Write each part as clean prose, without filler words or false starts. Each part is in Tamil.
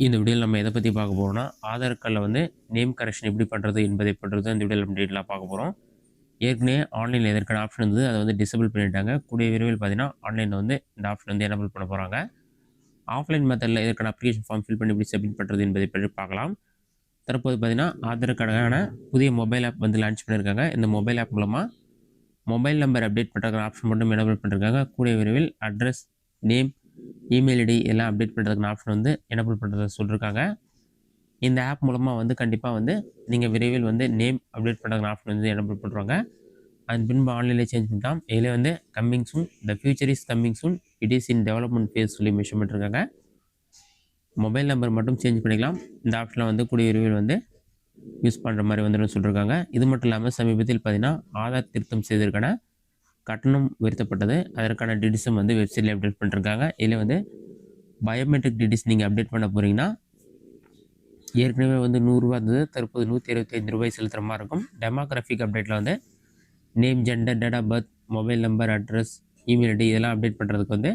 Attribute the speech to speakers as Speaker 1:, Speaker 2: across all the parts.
Speaker 1: இந்த வீடியோவில் நம்ம எதை பற்றி பார்க்க போகிறோம்னா, ஆதார் கார்டில் வந்து நேம் கரெக்ஷன் எப்படி பண்ணுறது என்பதை பற்றி இந்த வீடியோவில் நம்ம டீட்டெயிலாக பார்க்க போகிறோம். ஏற்கனவே ஆன்லைனில் எதற்கான ஆப்ஷன் இருந்தது, அதை வந்து டிசேபிள் பண்ணிட்டாங்க. கூடிய விரைவில் பார்த்தீங்கன்னா ஆன்லைனில் வந்து இந்த ஆப்ஷன் வந்து எனேபிள் பண்ண போகிறாங்க. ஆஃப்லைன் மெத்தடில் இதற்கான அப்ளிகேஷன் ஃபார்ம் ஃபில் பண்ணி எப்படி சப்மிட் பண்ணுறது என்பதை பற்றி பார்க்கலாம். தற்போது பார்த்தீங்கன்னா ஆதார் கார்டுக்கான புதிய மொபைல் ஆப் வந்து லான்ச் பண்ணியிருக்காங்க. இந்த மொபைல் ஆப் மூலமாக மொபைல் நம்பர் அப்டேட் பண்ணுறதுக்கான ஆப்ஷன் மட்டும் எனேபிள் பண்ணியிருக்காங்க. கூடிய விரைவில் அட்ரஸ், நேம், இமெயில் ஐடி எல்லாம் அப்டேட் பண்ணுறதுக்கான ஆப்ஷன் வந்து எனேபிள் பண்ணுறதை சொல்லியிருக்காங்க. இந்த ஆப் மூலமாக வந்து கண்டிப்பாக வந்து நீங்கள் விரைவில் வந்து நேம் அப்டேட் பண்ணுறதுக்கான ஆப்ஷன் வந்து எனேபிள் பண்ணுறாங்க. அதன் பின்பு ஆன்லைனில் சேஞ்ச் பண்ணிக்கலாம். இதில் வந்து coming soon, the future is coming soon, it is in development phase சொல்லி மென்ஷன் பண்ணிருக்காங்க. மொபைல் நம்பர் மட்டும் சேஞ்ச் பண்ணிக்கலாம். இந்த ஆப்ஷனில் வந்து கூடிய விரைவில் வந்து யூஸ் பண்ணுற மாதிரி வந்துடும் சொல்லியிருக்காங்க. இது மட்டும் இல்லாமல் சமீபத்தில் பார்த்தீங்கன்னா ஆதார் திருத்தம் செய்வதற்கான கட்டணம் உயர்த்தப்பட்டது. அதற்கான டீட்டெயில்ஸும் வந்து வெப்சைட்டில் அப்டேட் பண்ணிருக்காங்க. இதில் வந்து பயோமெட்ரிக் டீட்டெயில்ஸ் நீங்கள் அப்டேட் பண்ண போகிறீங்கன்னா ஏற்கனவே வந்து ரூ. 100 இருந்தது, தற்போது ரூ. 125 செலுத்துகிற மாதிரி இருக்கும். டெமோகிராஃபிக் அப்டேட்டில் வந்து name, gender, date of birth, mobile number, address, email ID இதெல்லாம் அப்டேட் பண்ணுறதுக்கு வந்து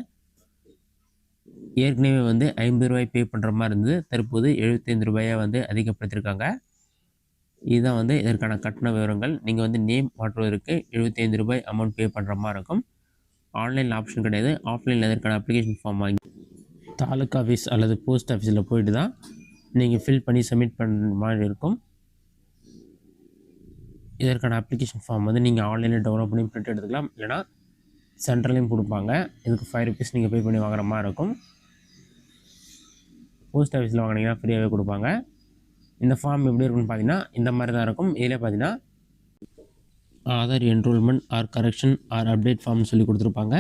Speaker 1: ஏற்கனவே வந்து ரூ. 50 பே பண்ணுற மாதிரி இருந்தது, தற்போது ரூ. 75 வந்து அதிகப்படுத்தியிருக்காங்க. இதுதான் வந்து இதற்கான கட்டண விவரங்கள். நீங்கள் வந்து நேம் மாற்றுவதற்கு ரூ. 75 அமௌண்ட் பே பண்ணுற மாதிரி இருக்கும். ஆன்லைனில் ஆப்ஷன் கிடையாது. ஆஃப்லைனில் இதற்கான அப்ளிகேஷன் ஃபார்ம் வாங்கி தாலுக்கா ஆஃபீஸ் அல்லது போஸ்ட் ஆஃபீஸில் போயிட்டு தான் நீங்கள் ஃபில் பண்ணி சப்மிட் பண்ணுற மாதிரி இருக்கும். இதற்கான அப்ளிகேஷன் ஃபார்ம் வந்து நீங்கள் ஆன்லைனில் டவுன்லோட் பண்ணி பிரிண்ட் எடுத்துக்கலாம். இல்லைனா சென்ட்ரலையும் கொடுப்பாங்க. இதுக்கு ₹5 நீங்கள் பே பண்ணி வாங்குற மாதிரி இருக்கும். போஸ்ட் ஆஃபீஸில் வாங்கினீங்கன்னா ஃப்ரீயாகவே கொடுப்பாங்க. இந்த ஃபார்ம் எப்படி இருக்குன்னு பார்த்தீங்கன்னா இந்த மாதிரி தான் இருக்கும். இதில் பார்த்தீங்கன்னா Aadhaar enrolment or correction or update ஃபார்ம்னு சொல்லி கொடுத்துருப்பாங்க.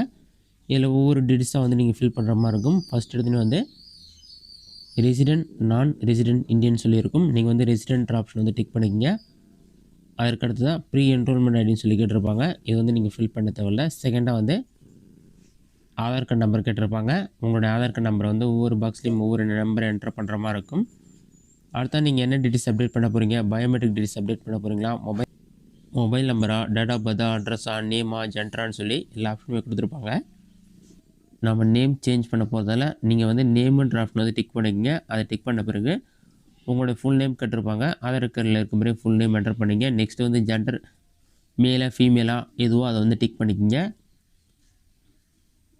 Speaker 1: இதில் ஒவ்வொரு டீட்டெயில்ஸாக வந்து நீங்கள் ஃபில் பண்ணுற மாதிரி இருக்கும். ஃபஸ்ட் எடுத்துன்னு வந்து ரெசிடென்ட், நான் ரெசிடென்ட் இந்தியன் சொல்லியிருக்கும். நீங்கள் வந்து ரெசிடென்ட் ஆப்ஷன் வந்து டிக் பண்ணிக்கிங்க. அதற்கு அடுத்து தான் ப்ரீ என்ரோல்மெண்ட் ஐடின்னு சொல்லி கேட்டிருப்பாங்க. இது வந்து நீங்கள் ஃபில் பண்ண தேவையில்லை. செகண்டாக வந்து ஆதார் கார்டு நம்பர் கேட்டிருப்பாங்க. உங்களுடைய ஆதார் கார்டு நம்பர் வந்து ஒவ்வொரு பாக்ஸ்லேயும் ஒவ்வொரு நம்பரை என்டர் பண்ணுற மாதிரி இருக்கும். அடுத்தா நீங்கள் என்ன டீட்டெயில்ஸ் அப்டேட் பண்ண போகிறீங்க, பயோமெட்ரிக் டீட்டெயில்ஸ் அப்டேட் பண்ண போகிறீங்களா, மொபைல் நம்பரா, டேட் ஆஃப் பர்த்தா, அட்ரஸா, நேமா, ஜென்டரான்னு சொல்லி எல்லா ஆப்ஷனுமே கொடுத்துருப்பாங்க. நம்ம நேம் சேஞ்ச் பண்ண போகிறதால நீங்கள் வந்து நேம்ன்ற ஆப்ஷன் வந்து டிக் பண்ணிக்கங்க. அதை டிக் பண்ண பிறகு உங்களுடைய ஃபுல் நேம் கேட்டிருப்பாங்க. ஆதார் கார்டில் இருக்க மாதிரி ஃபுல் நேம் என்டர் பண்ணிங்க. நெக்ஸ்ட்டு வந்து ஜெண்டர், மேலா ஃபீமேலா எதுவோ அதை வந்து டிக் பண்ணிக்கோங்க.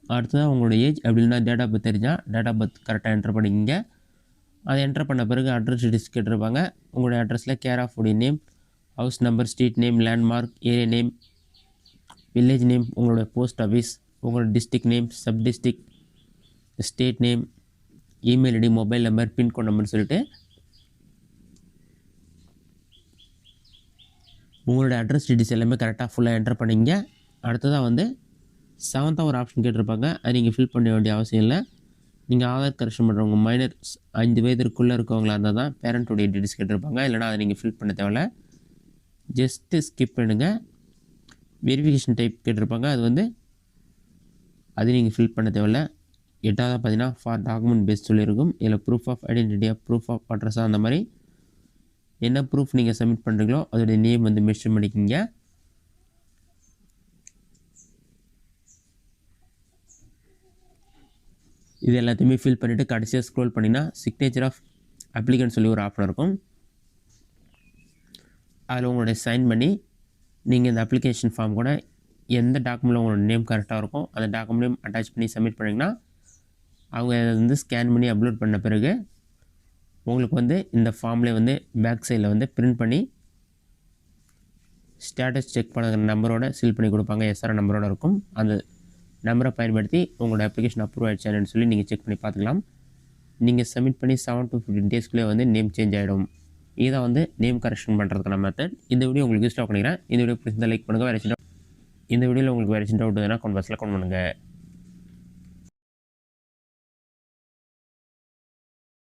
Speaker 1: அடுத்ததாக உங்களோட ஏஜ் அப்படின்னா டேட் ஆஃப் பர்த் தெரிஞ்சால் டேட் ஆஃப் பர்த் கரெக்டாக என்டர் பண்ணிக்கோங்க. அதை என்டர் பண்ண பிறகு அட்ரஸ் டீட்டெயில்ஸ் கேட்டிருப்பாங்க. உங்களுடைய அட்ரஸில் கேர் ஆஃப் உடைய name, house number, street name, landmark, area name, village name, உங்களுடைய போஸ்ட் ஆஃபீஸ், உங்களோட district name, sub district, state name, email ID, mobile number, pincode நம்பர்னு சொல்லிட்டு உங்களோட அட்ரஸ் டீட்டெயில்ஸ் எல்லாமே கரெக்டாக ஃபுல்லாக என்டர் பண்ணிங்க. அடுத்ததாக வந்து 7th ஒரு ஆப்ஷன் கேட்டிருப்பாங்க. அது நீங்கள் ஃபில் பண்ண வேண்டிய அவசியம் இல்லை. நீங்கள் ஆதார் கரெக்ஷன் பண்ணுறவங்க மைனர் 5 வயதிற்குள்ளே இருக்கவங்களா இருந்தால் தான் பேரண்ட்டுடைய டீட்டெயில்ஸ் கேட்டிருப்பாங்க. இல்லைனா அதை நீங்கள் ஃபில் பண்ண தேவையில்ல. ஜஸ்ட்டு ஸ்கிப் பண்ணுங்க. வெரிஃபிகேஷன் டைப் கேட்டிருப்பாங்க. அது வந்து அது நீங்கள் ஃபில் பண்ண தேவையில்ல. 8வது பார்த்தீங்கன்னா ஃபார் டாக்குமெண்ட் பேஸ் சொல்லியிருக்கும். இதில் ப்ரூஃப் ஆஃப் ஐடென்டிட்டியாக, ப்ரூஃப் ஆஃப் அட்ரஸாக அந்த மாதிரி என்ன ப்ரூஃப் நீங்கள் சப்மிட் பண்ணுறீங்களோ அதோடைய நேம் வந்து மென்ஷன் பண்ணிக்கிங்க. இது எல்லாத்தையுமே ஃபில் பண்ணிவிட்டு கடைசியாக ஸ்க்ரோல் பண்ணிங்கன்னா சிக்னேச்சர் ஆஃப் அப்ளிகன்ட் சொல்லி ஒரு ஆப்ஷன் இருக்கும். அதில் உங்களுடைய சைன் பண்ணி நீங்கள் இந்த அப்ளிகேஷன் ஃபார்ம் கூட எந்த டாக்குமெண்ட்டில் உங்களோட நேம் கரெக்டாக இருக்கும் அந்த டாக்குமெண்ட்டையும் அட்டாச் பண்ணி சப்மிட் பண்ணிங்கன்னா அவங்க அதை வந்து ஸ்கேன் பண்ணி அப்லோட் பண்ண பிறகு உங்களுக்கு வந்து இந்த ஃபார்ம்லேயே வந்து பேக் சைடில் வந்து பிரிண்ட் பண்ணி ஸ்டேட்டஸ் செக் பண்ண நம்பரோட சீல் பண்ணி கொடுப்பாங்க. எஸ்ஆர் நம்பரோட இருக்கும். அந்த நம்பரை பயன்படுத்தி உங்களோட அப்ளிகேஷன் அப்ரூவ் ஆகிடுச்சான்னு சொல்லி நீங்கள் செக் பண்ணி பார்த்துக்கலாம். நீங்கள் சப்மிட் பண்ணி 7 to 15 டேஸ்க்குள்ளே வந்து நேம் சேஞ்ச் ஆகிடும். இதான் வந்து நேம் கரெக்ஷன் பண்ணுறதுக்கான மெத்தட். இந்த வீடியோ உங்களுக்கு யூஸ்ஃபுல்லாக பண்ணிக்கிறேன். இந்த வீடியோ பிடிச்சிருந்தால் லைக் பண்ணுங்கள். இந்த வீடியோவில் உங்களுக்கு வேறு சின்ன டவுட் எதுனா கமெண்ட் பாக்ஸில் கமெண்ட் பண்ணுங்கள்.